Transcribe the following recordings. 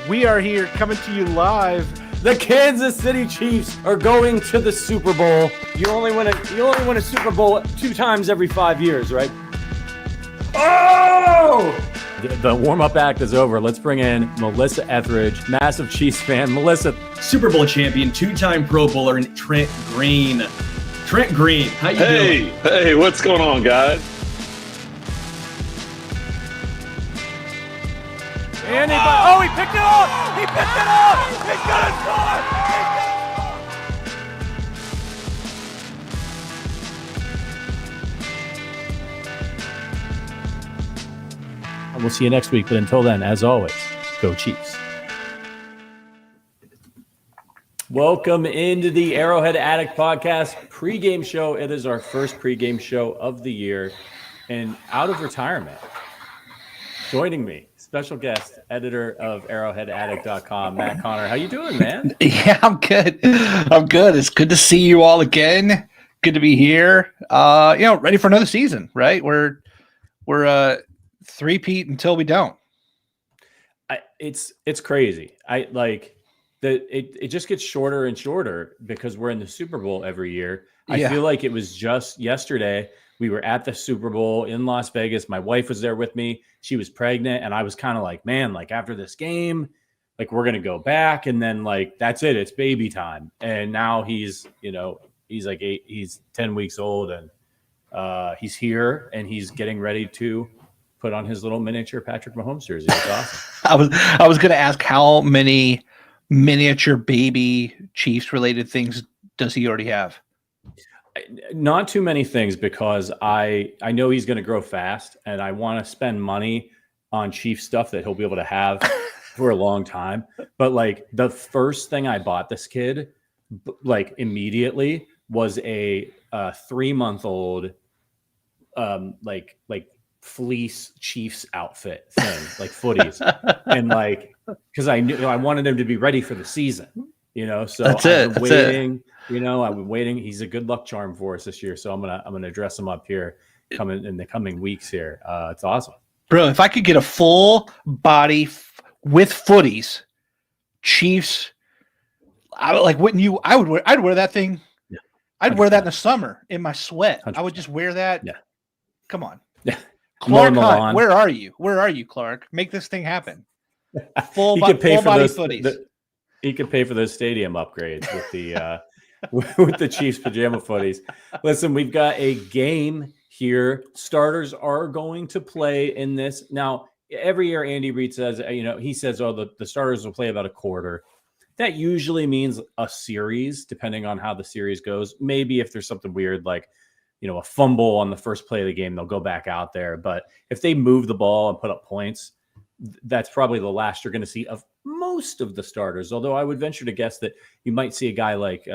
We are here coming to you live. The Kansas City Chiefs are going to the Super Bowl. You only win a Super Bowl 2 times every 5 years, right? Oh! The warm-up act is over. Let's bring in Melissa Etheridge, massive Chiefs fan. Melissa. Super Bowl champion, 2-time Pro Bowler, and Trent Green. Trent Green, how you doing? Hey, what's going on, guys? He picked it up! He picked it up! He's gonna score! We'll see you next week, but until then, as always, go Chiefs. Welcome into the Arrowhead Addict podcast pregame show. It is our first pregame show of the year, and out of retirement, joining me, special guest, editor of ArrowheadAddict.com, Matt Connor. How you doing, man? Yeah, I'm good. It's good to see you all again. Good to be here. Ready for another season, right? We're three-peat until we don't. It's crazy. It just gets shorter and shorter because we're in the Super Bowl every year. I feel like it was just yesterday. We were at the Super Bowl in Las Vegas. My wife was there with me. She was pregnant, and I was kind of like, man, like after this game, like we're gonna go back, and then like that's it. It's baby time. And now he's like 8. He's 10 weeks old, and he's here, and he's getting ready to put on his little miniature Patrick Mahomes jersey. It's awesome. I was gonna ask how many miniature baby Chiefs related things does he already have? Not too many things, because I know he's going to grow fast, and I want to spend money on Chiefs stuff that he'll be able to have for a long time. But like the first thing I bought this kid, like immediately, was a 3-month-old like fleece Chiefs outfit thing, like footies, and like because I knew I wanted him to be ready for the season. So I've been waiting. I've been waiting. He's a good luck charm for us this year, so I'm gonna dress him up here coming in the coming weeks here. It's awesome, bro. If I could get a full body with footies, Chiefs, I'd wear that thing. Yeah. I'd wear that in the summer in my sweat. 100%. I would just wear that. Yeah, come on. Yeah, Clark Hunt, where are you? Where are you, Clark? Make this thing happen. Full body footies. He could pay for those stadium upgrades with the with the Chiefs pajama footies. Listen, we've got a game here. Starters are going to play in this. Now, every year Andy Reid says, he says, the starters will play about a quarter. That usually means a series, depending on how the series goes. Maybe if there's something weird like, a fumble on the first play of the game, they'll go back out there. But if they move the ball and put up points, that's probably the last you're going to see of most of the starters. Although I would venture to guess that you might see a guy like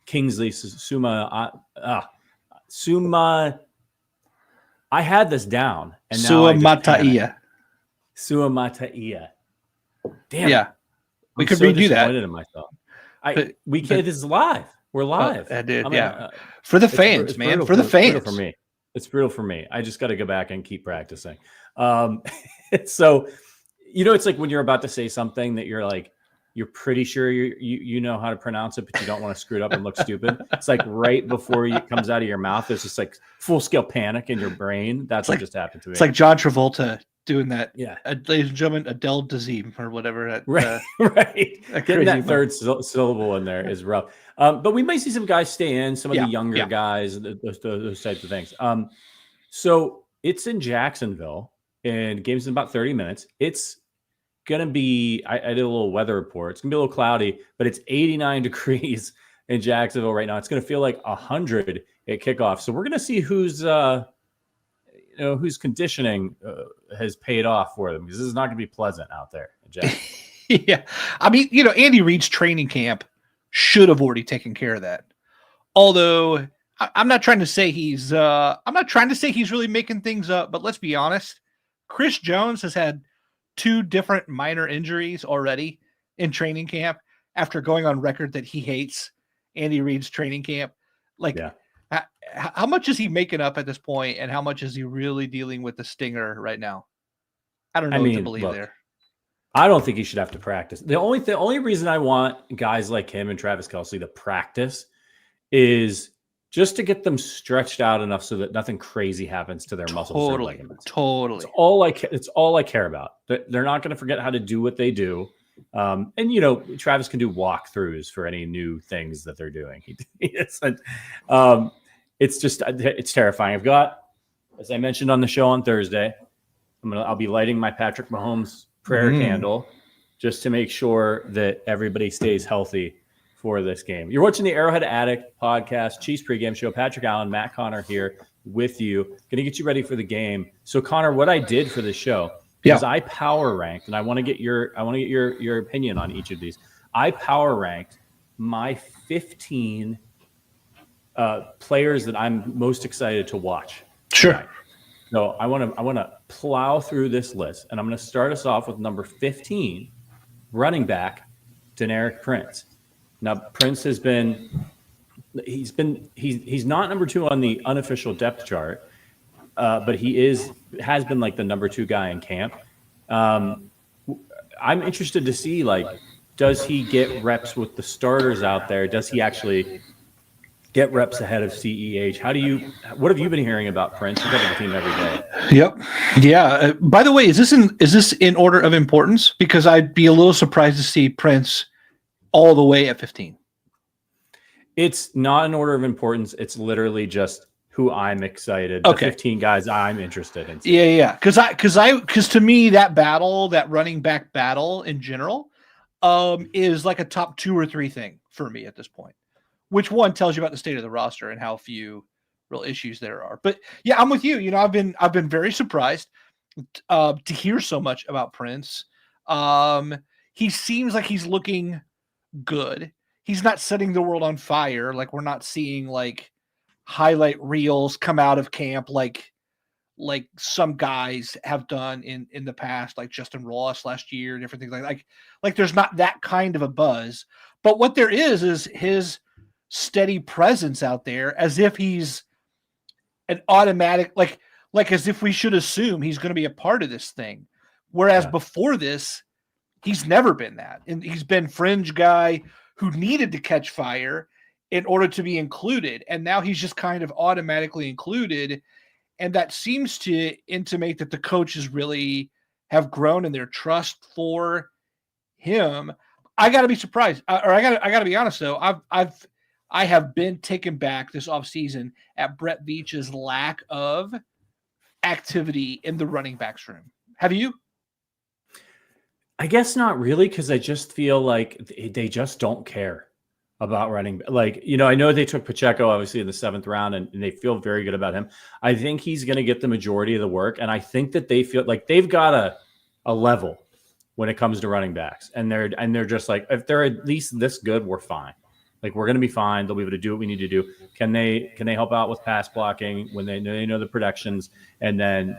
Kingsley Suma. I had this down, and now Suamataia. Damn. Yeah, we could redo that. In myself. We can't. This is live. We're live. I did. For the fans, man. For the fans. For me, it's brutal for me. I just got to go back and keep practicing. So, it's like when you're about to say something that you're pretty sure you know how to pronounce it, but you don't want to screw it up and look stupid. It's like right before it comes out of your mouth, there's just like full scale panic in your brain. That's what just happened to me. It's like John Travolta doing that. Yeah. Ladies and gentlemen, Adele Dazeem or whatever. Right. Getting that third syllable in there is rough. But we might see some guys stay in, some of the younger guys, those types of things. So it's in Jacksonville, and game's in about 30 minutes. It's going to be, I did a little weather report. It's going to be a little cloudy, but it's 89 degrees in Jacksonville right now. It's going to feel like 100 at kickoff. So we're going to see whose conditioning has paid off for them, because this is not going to be pleasant out there in Jacksonville. Yeah. I mean, Andy Reid's training camp should have already taken care of that. Although I'm not trying to say he's really making things up, but let's be honest. Chris Jones has had 2 different minor injuries already in training camp after going on record that he hates Andy Reid's training camp. How much is he making up at this point, and how much is he really dealing with the stinger right now? I don't know what to believe there. I don't think he should have to practice. The only reason I want guys like him and Travis Kelce to practice is just to get them stretched out enough so that nothing crazy happens to their muscles or ligaments. Totally. It's all I care about. They're not going to forget how to do what they do. And Travis can do walkthroughs for any new things that they're doing. It's terrifying. I've got, as I mentioned on the show on Thursday, I'll be lighting my Patrick Mahomes prayer candle just to make sure that everybody stays healthy for this game. You're watching the Arrowhead Addict podcast, Chiefs pregame show. Patrick Allen, Matt Connor here with you. Going to get you ready for the game. So Connor, what I did for the show is I power ranked, and I want to get your opinion on each of these. I power ranked my 15 players that I'm most excited to watch. Sure. Tonight. So I want to plow through this list, and I'm going to start us off with number 15, running back, Deneric Prince. Now Prince he's not number 2 on the unofficial depth chart, but has been like the number 2 guy in camp. I'm interested to see, like, does he get reps with the starters out there? Does he actually get reps ahead of CEH? What have you been hearing about Prince? You cover the team every day. Yep. Yeah. By the way, is this in order of importance? Because I'd be a little surprised to see Prince all the way at 15. It's not an order of importance. It's literally just who I'm excited. Okay. The 15 guys I'm interested in. Yeah. Because to me, that running back battle in general, is like a top 2 or 3 thing for me at this point. Which one tells you about the state of the roster and how few real issues there are. But yeah, I'm with you. I've been very surprised to hear so much about Prince. He seems like he's looking good. He's not setting the world on fire. Like, we're not seeing like highlight reels come out of camp like some guys have done in the past, like Justin Ross last year, different things like there's not that kind of a buzz. But what there is his steady presence out there, as if he's an automatic, like as if we should assume he's going to be a part of this thing. Whereas before this, he's never been that. And he's been fringe guy who needed to catch fire in order to be included. And now he's just kind of automatically included. And that seems to intimate that the coaches really have grown in their trust for him. I got to be surprised, or I got to be honest though. I have been taken back this offseason at Brett Veach's lack of activity in the running backs room. Have you? I guess not really, because I just feel like they just don't care about running. Like, I know they took Pacheco obviously in the 7th round, and they feel very good about him. I think he's going to get the majority of the work, and I think that they feel like they've got a level when it comes to running backs, and they're just like, if they're at least this good, we're fine. Like, we're going to be fine. They'll be able to do what we need to do. Can they help out with pass blocking when they know the protections? And then,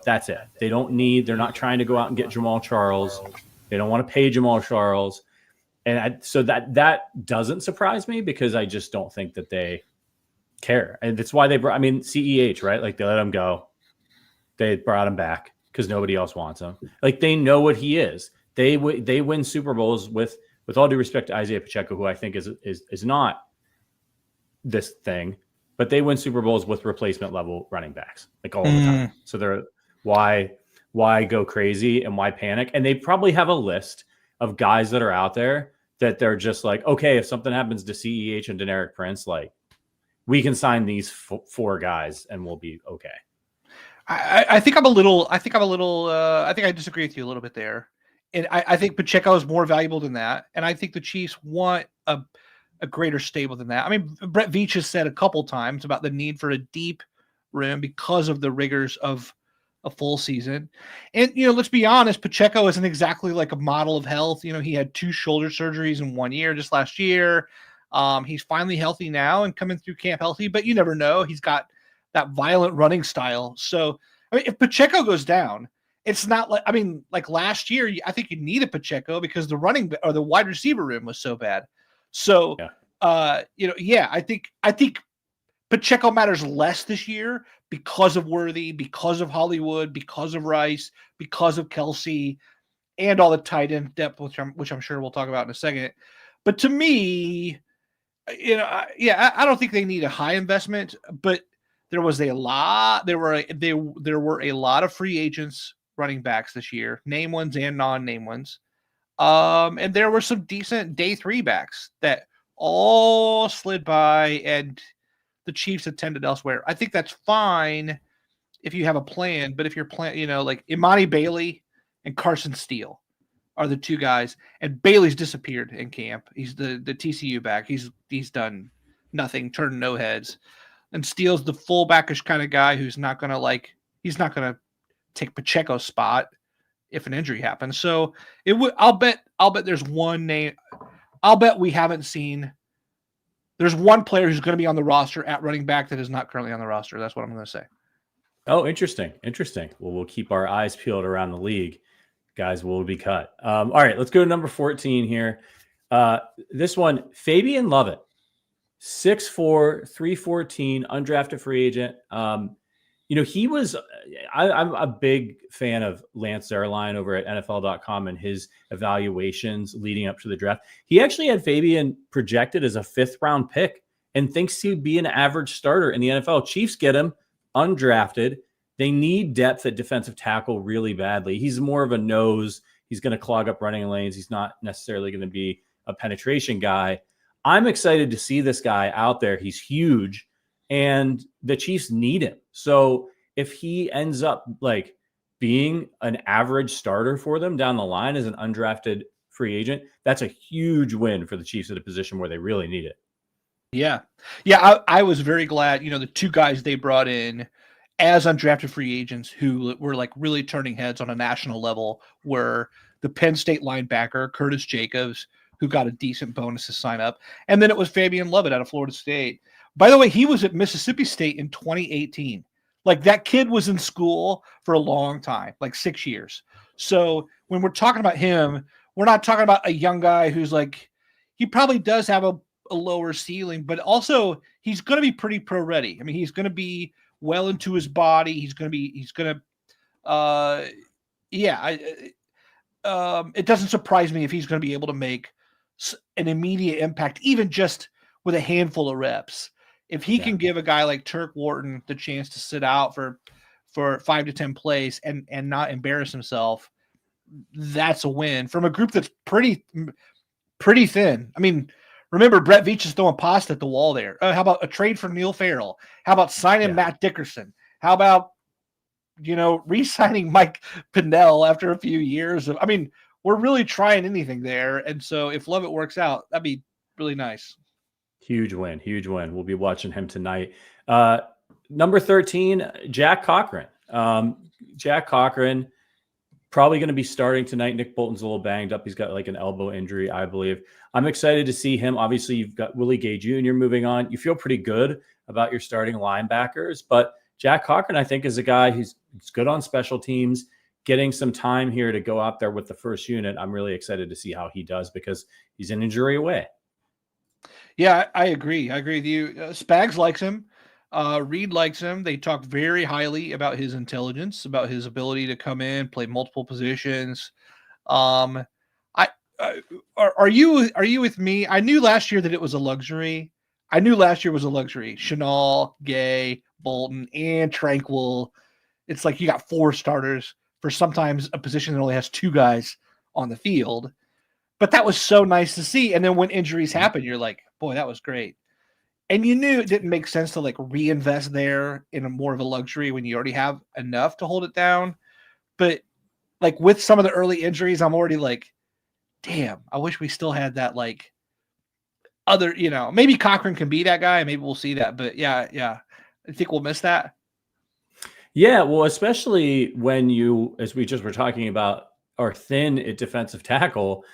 that's it. They're not trying to go out and get Jamal Charles. They don't want to pay Jamal Charles. And so that doesn't surprise me, because I just don't think that they care. And that's why CEH, right? Like, they let him go. They brought him back because nobody else wants him. Like, they know what he is. They win Super Bowls with all due respect to Isaiah Pacheco, who I think is not this thing, but they win Super Bowls with replacement level running backs, like, all the time. So they're why go crazy and why panic? And they probably have a list of guys that are out there that they're just like, okay, if something happens to CEH and Deneric Prince, like, we can sign these 4 guys and we'll be okay. I think I disagree with you a little bit there. And I think Pacheco is more valuable than that. And I think the Chiefs want a greater stable than that. I mean, Brett Veach has said a couple times about the need for a deep room because of the rigors of a full season. And, let's be honest, Pacheco isn't exactly like a model of health. He had 2 shoulder surgeries in 1 year, just last year. He's finally healthy now and coming through camp healthy, but you never know. He's got that violent running style. So, if Pacheco goes down, it's not like last year, I think you needed Pacheco because the wide receiver room was so bad. So, I think Pacheco matters less this year because of Worthy, because of Hollywood, because of Rice, because of Kelce. and all the tight end depth, which I'm sure we'll talk about in a second. But to me, I don't think they need a high investment, but there were a lot of free agents running backs this year, name ones and non-name ones. And there were some decent day 3 backs that all slid by and the Chiefs attended elsewhere. I think that's fine if you have a plan, but if you're like Imani Bailey and Carson Steele are the 2 guys, and Bailey's disappeared in camp. He's the TCU back. He's done nothing, turned no heads. And Steele's the fullbackish kind of guy who's not going to take Pacheco's spot if an injury happens. So I'll bet there's one name. I'll bet we haven't seen. There's one player who's going to be on the roster at running back that is not currently on the roster. That's what I'm going to say. Oh, interesting. Well, we'll keep our eyes peeled around the league. Guys will be cut. All right, let's go to number 14 here. This one, Fabian Lovett, 6'4", 314, undrafted free agent. He was, I'm a big fan of Lance Zierlein over at NFL.com and his evaluations leading up to the draft. He actually had Fabian projected as a 5th round pick and thinks he'd be an average starter in the NFL. Chiefs get him undrafted. They need depth at defensive tackle really badly. He's more of a nose. He's going to clog up running lanes. He's not necessarily going to be a penetration guy. I'm excited to see this guy out there. He's huge, and the Chiefs need him. So if he ends up like being an average starter for them down the line as an undrafted free agent, that's a huge win for the Chiefs at a position where they really need it. Yeah. I was very glad, the 2 guys they brought in as undrafted free agents who were like really turning heads on a national level were the Penn State linebacker, Curtis Jacobs, who got a decent bonus to sign up. And then it was Fabian Lovett out of Florida State. By the way, he was at Mississippi State in 2018. Like that kid was in school for a long time, like 6 years. So when we're talking about him, we're not talking about a young guy who's like, he probably does have a lower ceiling, but also he's going to be pretty pro ready. I mean, he's going to be well into his body. It doesn't surprise me if he's going to be able to make an immediate impact, even just with a handful of reps. If he can give a guy like Turk Wharton the chance to sit out for 5 to 10 plays and not embarrass himself, that's a win from a group that's pretty thin. I mean, remember, Brett Veach is throwing pasta at the wall there. How about a trade for Neil Farrell? How about signing Matt Dickerson? How about, re-signing Mike Pinnell after a few years? We're really trying anything there. And so if Lovett works out, that'd be really nice. Huge win. We'll be watching him tonight. Number 13, Jack Cochran. Jack Cochran probably going to be starting tonight. Nick Bolton's a little banged up. He's got like an elbow injury, I believe. I'm excited to see him. Obviously, you've got Willie Gay Jr. moving on. You feel pretty good about your starting linebackers, but Jack Cochran, I think, is a guy who's good on special teams, getting some time here to go out there with the first unit. I'm really excited to see how he does because he's an injury away. Yeah, I agree. I agree with you. Spags likes him. Reed likes him. They talk very highly about his intelligence, about his ability to come in, play multiple positions. Are you with me? I knew last year that it was a luxury. Chenal, Gay, Bolton, and Tranquil. It's like you got 4 starters for sometimes a position that only has 2 guys on the field. But that was so nice to see. And then when injuries happen, you're like, boy, that was great. And you knew it didn't make sense to like reinvest there in a more of a luxury when you already have enough to hold it down. But like with some of the early injuries, I'm already like, damn, I wish we still had that like other, maybe Cochran can be that guy. Maybe we'll see that. But yeah. I think we'll miss that. Yeah, well, especially when you, as we just were talking about, are thin at defensive tackle,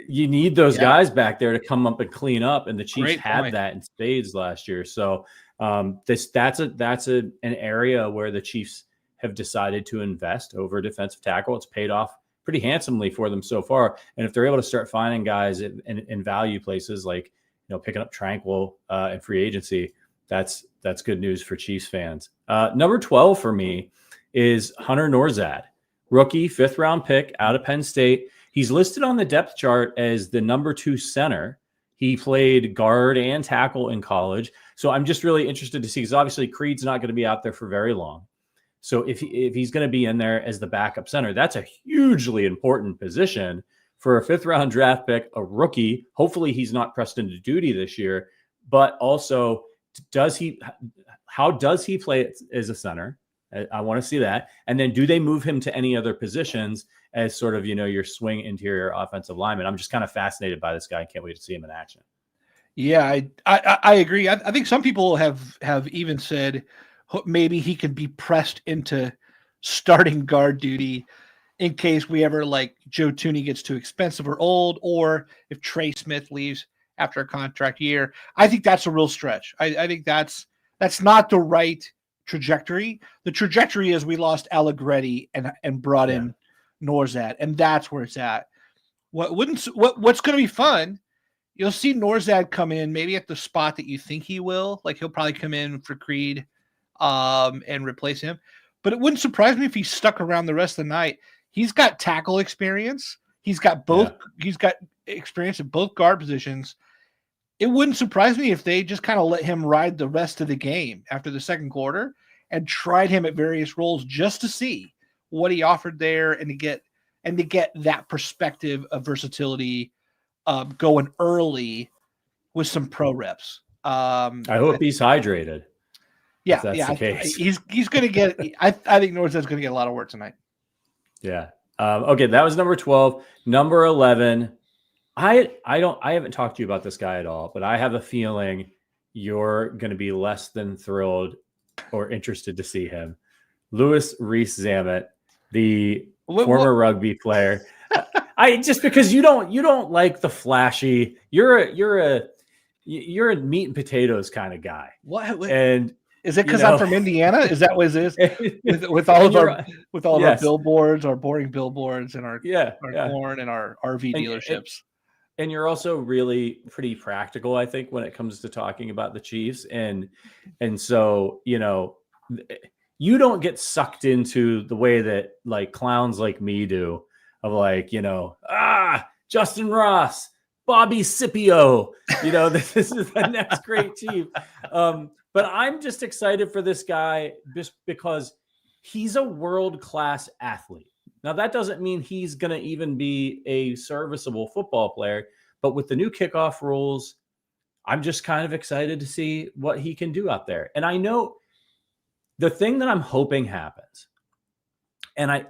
you need those guys back there to come up and clean up, and the Chiefs had that in spades last year. So that's an area where the Chiefs have decided to invest over defensive tackle. It's paid off pretty handsomely for them so far, and if they're able to start finding guys in value places like picking up Tranquil and free agency, that's good news for Chiefs fans. Number 12 for me is Hunter Norzad. rookie, 5th round pick out of Penn State. He's listed on the depth chart as the number 2 center. He played guard and tackle in college. So I'm just really interested to see, because obviously Creed's not going to be out there for very long. So if he's going to be in there as the backup center, that's a hugely important position for a 5th round draft pick, a rookie. Hopefully he's not pressed into duty this year, but also how does he play as a center? I want to see that. And then do they move him to any other positions as sort of, your swing interior offensive lineman? I'm just kind of fascinated by this guy. I can't wait to see him in action. Yeah, I agree. I think some people have even said maybe he could be pressed into starting guard duty in case we ever, like, Joe Thuney gets too expensive or old, or if Trey Smith leaves after a contract year. I think that's a real stretch. I think that's not the right trajectory. The trajectory is we lost Allegretti and brought in Norzad, and that's where it's at. What's going to be fun, you'll see Norzad come in maybe at the spot that you think he will. Like, he'll probably come in for Creed and replace him. But it wouldn't surprise me if he stuck around the rest of the night. He's got tackle experience. He's got both. Yeah. He's got experience at both guard positions. It wouldn't surprise me if they just kind of let him ride the rest of the game after the second quarter and tried him at various roles just to see what he offered there, and to get that perspective of versatility going early with some pro reps. I hope he's hydrated. Yeah, if that's the case. He's going to get. I think Norzad's going to get a lot of work tonight. Yeah. Okay, that was number 12. Number 11. I haven't talked to you about this guy at all, but I have a feeling you're going to be less than thrilled or interested to see him. Louis Rees-Zammit, the former rugby player. Just because you don't like the flashy. You're a meat and potatoes kind of guy. What? And is it because I'm from Indiana? Is that what it is? with all of our billboards, our boring billboards, and our corn and our RV dealerships. And you're also really pretty practical, I think, when it comes to talking about the Chiefs. And so, you don't get sucked into the way that, like, clowns like me do, of like, Justin Ross, Bobby Scipio, this is the next great Chief. But I'm just excited for this guy just because he's a world-class athlete. Now, that doesn't mean he's going to even be a serviceable football player, but with the new kickoff rules, I'm just kind of excited to see what he can do out there. And I know the thing that I'm hoping happens, and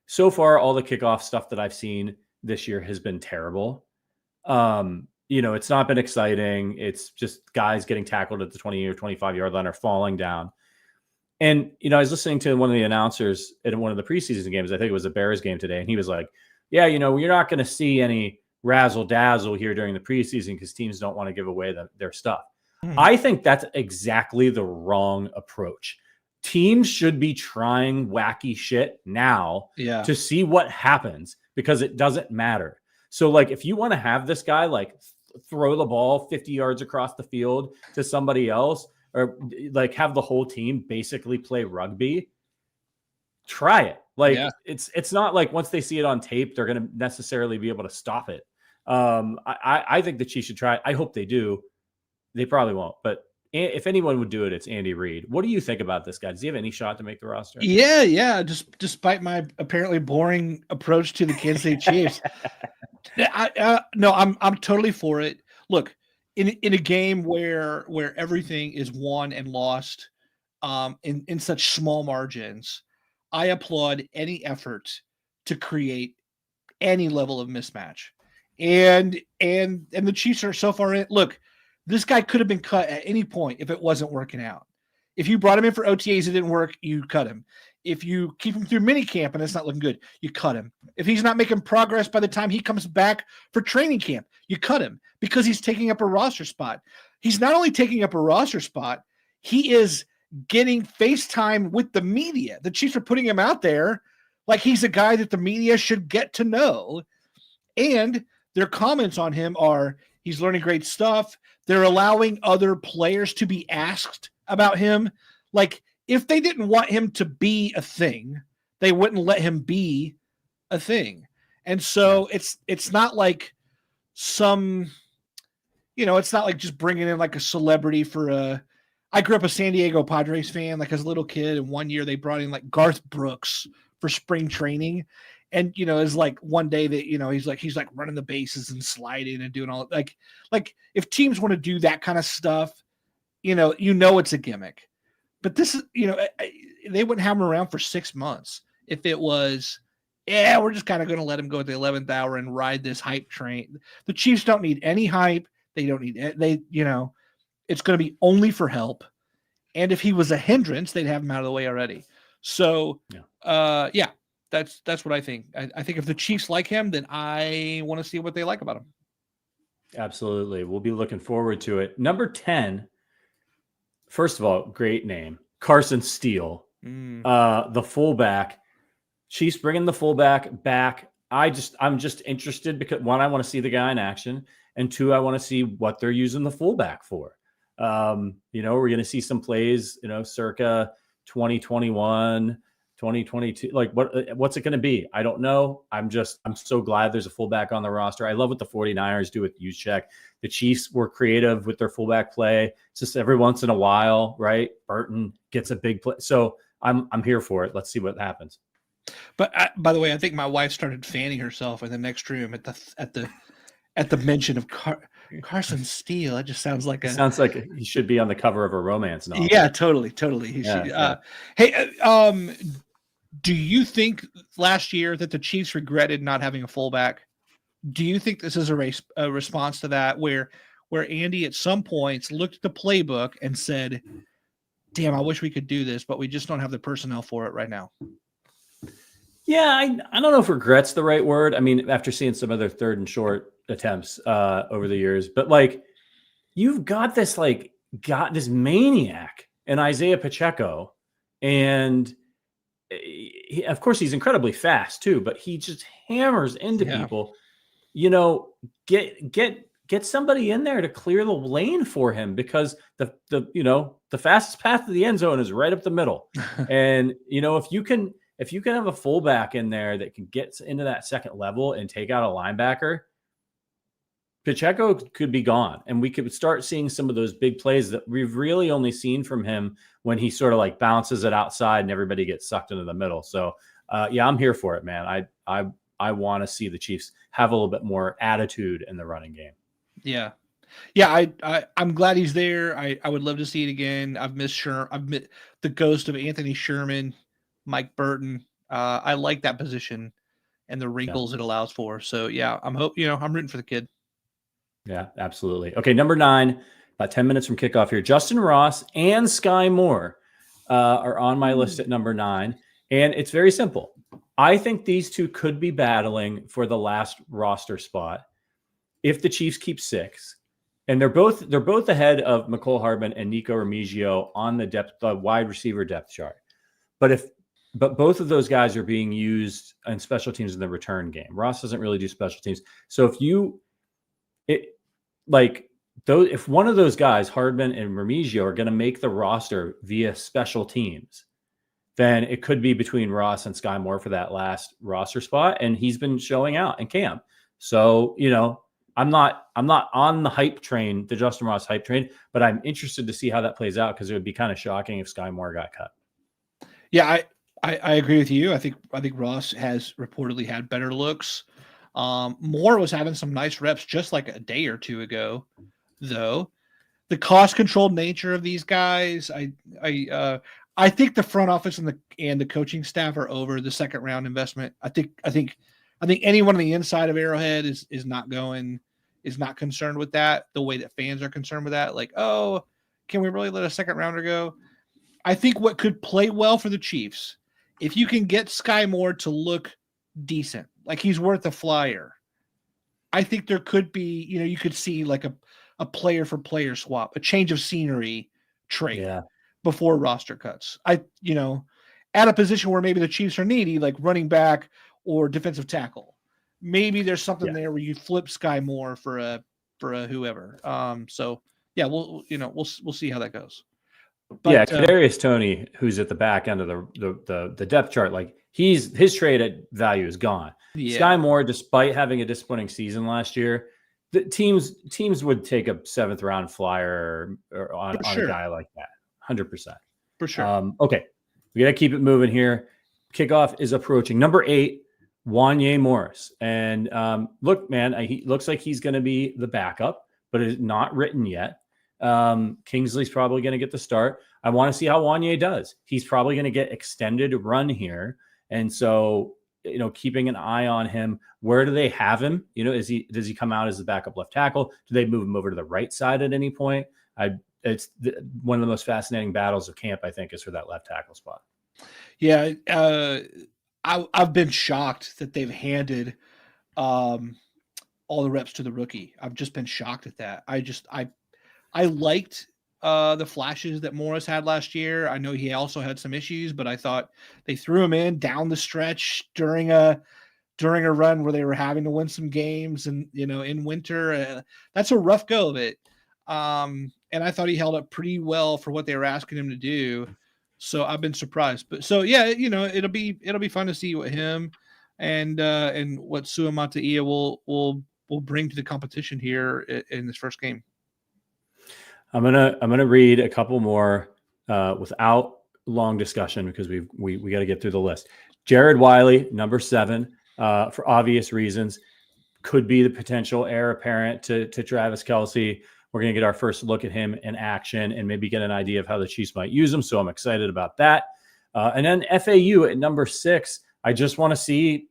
so far, all the kickoff stuff that I've seen this year has been terrible. It's not been exciting. It's just guys getting tackled at the 20 or 25-yard line or falling down. And, I was listening to one of the announcers at one of the preseason games. I think it was a Bears game today. And he was like, yeah, you're not going to see any razzle dazzle here during the preseason because teams don't want to give away their stuff. I think that's exactly the wrong approach. Teams should be trying wacky shit now to see what happens, because it doesn't matter. So, like, if you want to have this guy, like, throw the ball 50 yards across the field to somebody else, or like have the whole team basically play rugby, try it. Like, it's not like once they see it on tape, they're going to necessarily be able to stop it. I think the Chiefs should try it. I hope they do. They probably won't, but if anyone would do it, it's Andy Reid. What do you think about this guy? Does he have any shot to make the roster? Yeah. Just despite my apparently boring approach to the Kansas City Chiefs, no, I'm totally for it. Look, in a game where everything is won and lost, in such small margins, I applaud any effort to create any level of mismatch. And the Chiefs are so far in. Look, this guy could have been cut at any point if it wasn't working out. If you brought him in for OTAs, it didn't work, you cut him. If you keep him through minicamp and it's not looking good, you cut him. If he's not making progress by the time he comes back for training camp, you cut him because he's taking up a roster spot. He's not only taking up a roster spot, he is getting FaceTime with the media. The Chiefs are putting him out there like he's a guy that the media should get to know. And their comments on him are, he's learning great stuff. They're allowing other players to be asked about him. Like, if they didn't want him to be a thing, they wouldn't let him be a thing. And so it's not like some, it's not like just bringing in like a celebrity I grew up a San Diego Padres fan, like as a little kid. And one year they brought in like Garth Brooks for spring training. And, it's like one day that, he's like running the bases and sliding and doing all like if teams want to do that kind of stuff, it's a gimmick. But this is, they wouldn't have him around for 6 months if it was, we're just kind of going to let him go at the 11th hour and ride this hype train. The Chiefs don't need any hype. They don't need it. It's going to be only for help. And if he was a hindrance, they'd have him out of the way already. So, that's what I think. I think if the Chiefs like him, then I want to see what they like about him. Absolutely. We'll be looking forward to it. Number 10, first of all, great name, Carson Steele, the fullback. Chiefs bringing the fullback back. I'm just interested because, one, I want to see the guy in action, and two, I want to see what they're using the fullback for. We're going to see some plays, circa 2021, 2022. Like what's it going to be? I don't know. I'm so glad there's a fullback on the roster. I love what the 49ers do with Juszczyk. The Chiefs were creative with their fullback play. It's just every once in a while, right? Burton gets a big play. So I'm here for it. Let's see what happens. But by the way, I think my wife started fanning herself in the next room at the mention of Carson Steele. It just sounds like he should be on the cover of a romance novel. Yeah, totally. Hey, do you think last year that the Chiefs regretted not having a fullback? Do you think this is a response to that, where Andy at some points looked at the playbook and said, "Damn, I wish we could do this, but we just don't have the personnel for it right now"? Yeah, I don't know if regret's the right word. I mean, after seeing some other third and short attempts over the years, but like you've got this maniac in Isaiah Pacheco, and of course he's incredibly fast too, but he just hammers into people. Get somebody in there to clear the lane for him, because the fastest path to the end zone is right up the middle. And if you can have a fullback in there that can get into that second level and take out a linebacker, Pacheco could be gone. And we could start seeing some of those big plays that we've really only seen from him when he sort of like bounces it outside and everybody gets sucked into the middle. So I'm here for it, man. I want to see the Chiefs have a little bit more attitude in the running game. Yeah. I'm glad he's there. I would love to see it again. I've missed the ghost of Anthony Sherman, Mike Burton. I like that position and the wrinkles it allows for. So I'm rooting for the kid. Yeah, absolutely. Okay, number 9, about 10 minutes from kickoff here. Justin Ross and Sky Moore are on my list at number 9, and it's very simple. I think these two could be battling for the last roster spot if the Chiefs keep 6, and they're both ahead of Mecole Hardman and Nico Remigio on the wide receiver depth chart. But both of those guys are being used in special teams in the return game. Ross doesn't really do special teams. So if one of those guys, Hardman and Remigio, are going to make the roster via special teams, then it could be between Ross and Sky Moore for that last roster spot. And he's been showing out in camp. So, I'm not on the hype train, the Justin Ross hype train, but I'm interested to see how that plays out, because it would be kind of shocking if Sky Moore got cut. Yeah, I agree with you. I think Ross has reportedly had better looks. Moore was having some nice reps just like a day or two ago, though. The cost-controlled nature of these guys, I think the front office and the coaching staff are over the second round investment. I think anyone on the inside of Arrowhead is not concerned with that the way that fans are concerned with that. Like, oh, can we really let a second rounder go? I think what could play well for the Chiefs, if you can get Sky Moore to look decent, like he's worth a flyer, I think there could be, you could see like a player for player swap, a change of scenery trade before roster cuts. At a position where maybe the Chiefs are needy, like running back or defensive tackle, maybe there's something there where you flip Sky Moore for a whoever. We'll see how that goes. But, Kadarius Toney, who's at the back end of the depth chart, like his trade at value is gone. Sky Moore, despite having a disappointing season last year, the teams would take a 7th round flyer or on a guy like that, 100%. For sure. Okay, we got to keep it moving here. Kickoff is approaching. Number 8, Wanye Morris, and look, man, he looks like he's going to be the backup, but it's not written yet. Kingsley's probably going to get the start. I want to see how Wanye does. He's probably going to get extended run here, and so keeping an eye on him. Where do they have him? Does he come out as the backup left tackle? Do they move him over to the right side at any point? It's one of the most fascinating battles of camp, I think, is for that left tackle spot. Yeah, I've been shocked that they've handed all the reps to the rookie. I've just been shocked at that. I liked the flashes that Morris had last year. I know he also had some issues, but I thought they threw him in down the stretch during a run where they were having to win some games, and in winter, that's a rough go of it. And I thought he held up pretty well for what they were asking him to do. So I've been surprised. But so yeah, it'll be fun to see what him and what Suamataia will bring to the competition here in this first game. I'm gonna read a couple more without long discussion because we got to get through the list. Jared Wiley, number 7, for obvious reasons, could be the potential heir apparent to Travis Kelce. We're going to get our first look at him in action and maybe get an idea of how the Chiefs might use him. So I'm excited about that. And then FAU at number 6, I just want to see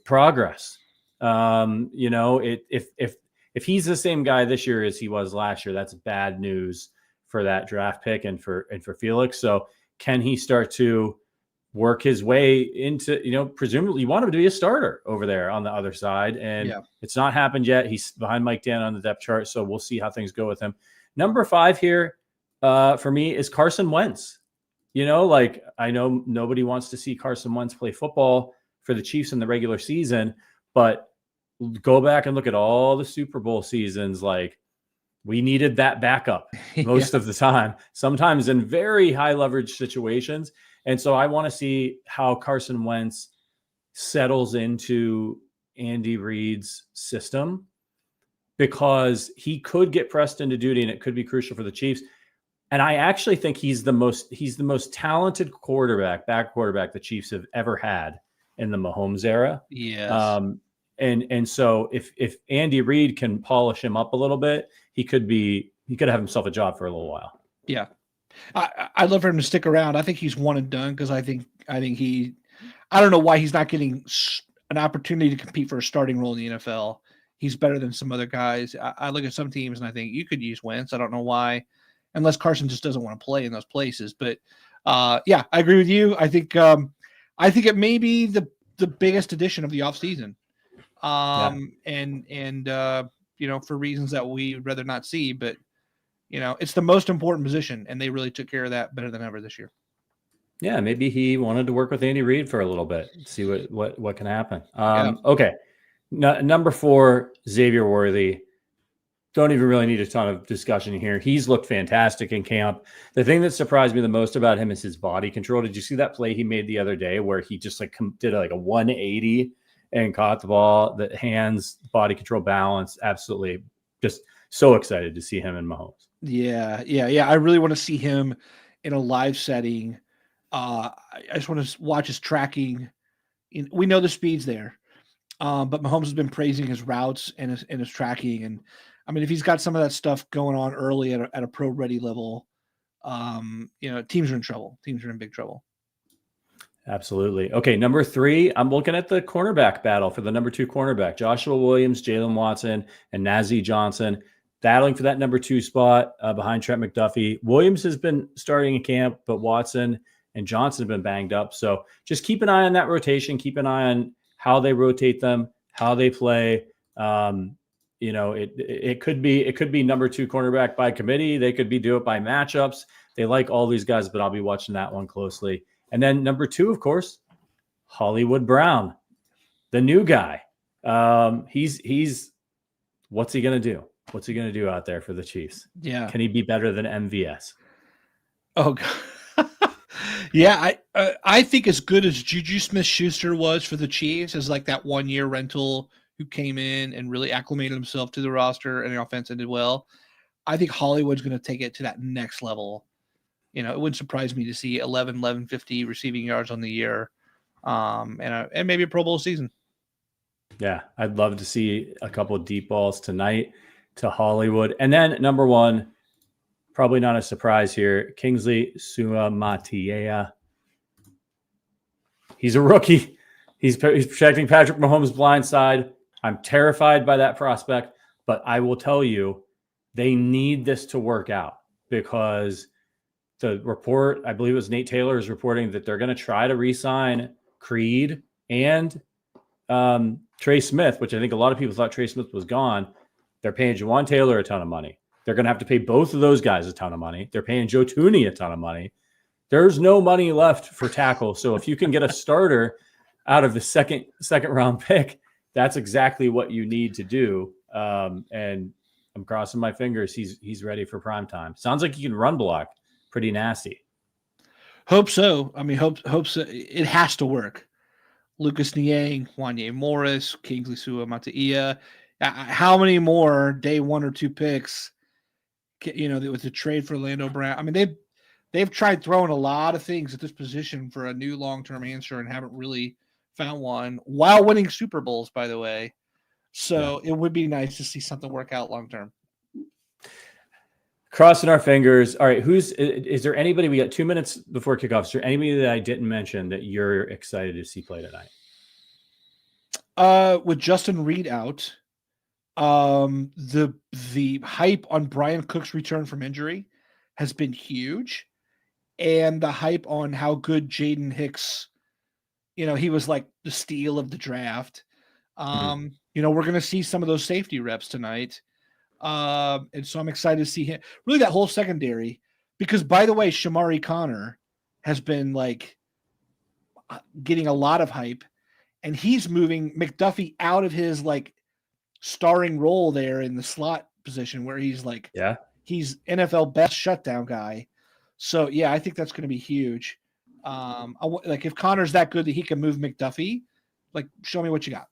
progress. If he's the same guy this year as he was last year, that's bad news for that draft pick and for Felix. So can he start to work his way into, presumably you want him to be a starter over there on the other side. And It's not happened yet. He's behind Mike Dan on the depth chart. So we'll see how things go with him. Number 5 here for me is Carson Wentz. I know nobody wants to see Carson Wentz play football for the Chiefs in the regular season, but go back and look at all the Super Bowl seasons. Like, we needed that backup most of the time, sometimes in very high leverage situations. And so I want to see how Carson Wentz settles into Andy Reid's system, because he could get pressed into duty and it could be crucial for the Chiefs. And I actually think he's the most talented back quarterback the Chiefs have ever had in the Mahomes era. Yes. And so if Andy Reid can polish him up a little bit, he could have himself a job for a little while. Yeah. I'd love for him to stick around. I think he's one and done because I think I don't know why he's not getting an opportunity to compete for a starting role in the NFL. He's better than some other guys. I look at some teams and I think you could use Wentz. I don't know why, unless Carson just doesn't want to play in those places. But I agree with you. I think it may be the biggest addition of the offseason. For reasons that we'd rather not see, but it's the most important position, and they really took care of that better than ever this year. Yeah, maybe he wanted to work with Andy Reid for a little bit, see what can happen. Okay, number 4, Xavier Worthy. Don't even really need a ton of discussion here. He's looked fantastic in camp. The thing that surprised me the most about him is his body control. Did you see that play he made the other day where he just did a 180 and caught the ball? The hands, body control, balance, absolutely. Just so excited to see him in Mahomes. Yeah. I really want to see him in a live setting. I just want to watch his tracking. We know the speed's there, but Mahomes has been praising his routes and his tracking. And I mean, if he's got some of that stuff going on early at a pro ready level, teams are in trouble. Teams are in big trouble. Absolutely. Okay, number 3, I'm looking at the cornerback battle for the number 2 cornerback. Joshua Williams, Jalen Watson, and Najee Johnson battling for that number 2 spot behind Trent McDuffie. Williams has been starting in camp, but Watson and Johnson have been banged up. So just keep an eye on that rotation. Keep an eye on how they rotate them, how they play. It could be number 2 cornerback by committee. They could do it by matchups. They like all these guys, but I'll be watching that one closely. And then number 2, of course, Hollywood Brown, the new guy. He's what's he going to do? What's he going to do out there for the Chiefs? Yeah. Can he be better than MVS? Oh, God. Yeah, I think as good as Juju Smith-Schuster was for the Chiefs as like that 1-year rental who came in and really acclimated himself to the roster and the offense and did well, I think Hollywood's going to take it to that next level. You know, it wouldn't surprise me to see 1150 receiving yards on the year, and maybe a Pro Bowl season. Yeah, I'd love to see a couple of deep balls tonight to Hollywood. And then number one, probably not a surprise here, Kingsley Suamataia. He's a rookie. He's protecting Patrick Mahomes' blind side. I'm terrified by that prospect, but I will tell you, they need this to work out because the report, I believe it was Nate Taylor, is reporting that they're going to try to re-sign Creed and Trey Smith, which I think a lot of people thought Trey Smith was gone. They're paying Juwan Taylor a ton of money. They're going to have to pay both of those guys a ton of money. They're paying Joe Thuney a ton of money. There's no money left for tackle. So if you can get a starter out of the second round pick, that's exactly what you need to do. And I'm crossing my fingers. He's ready for prime time. Sounds like he can run block pretty nasty. Hope so. I mean, hope so. It has to work. Lucas Niang, Wanye Morris, Kingsley Suamataia. How many more day 1 or 2 picks? You know, with the trade for Orlando Brown. I mean, they've tried throwing a lot of things at this position for a new long-term answer and haven't really found one while winning Super Bowls, by the way. So It would be nice to see something work out long-term. Crossing our fingers. All right. Is there anybody, we got 2 minutes before kickoff. Is there anybody that I didn't mention that you're excited to see play tonight? With Justin Reed out, the hype on Brian Cook's return from injury has been huge. And the hype on how good Jaden Hicks, you know, he was like the steal of the draft. You know, we're going to see some of those safety reps tonight. And so I'm excited to see him, really that whole secondary, because by the way, Shamari Connor has been like getting a lot of hype, and he's moving McDuffie out of his like starring role there in the slot position where he's like, he's NFL best shutdown guy. So yeah, I think that's going to be huge. Like if Connor's that good that he can move McDuffie, like show me what you got.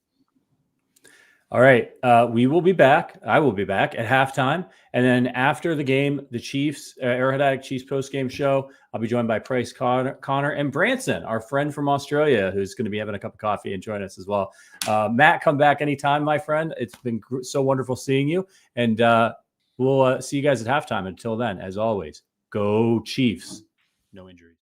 All right. We will be back. I will be back at halftime. And then after the game, the Chiefs, Arrowhead Addict Chiefs post-game show, I'll be joined by Price Connor and Branson, our friend from Australia, who's going to be having a cup of coffee and join us as well. Matt, come back anytime, my friend. It's been so wonderful seeing you. And we'll see you guys at halftime. Until then, as always, go Chiefs. No injuries.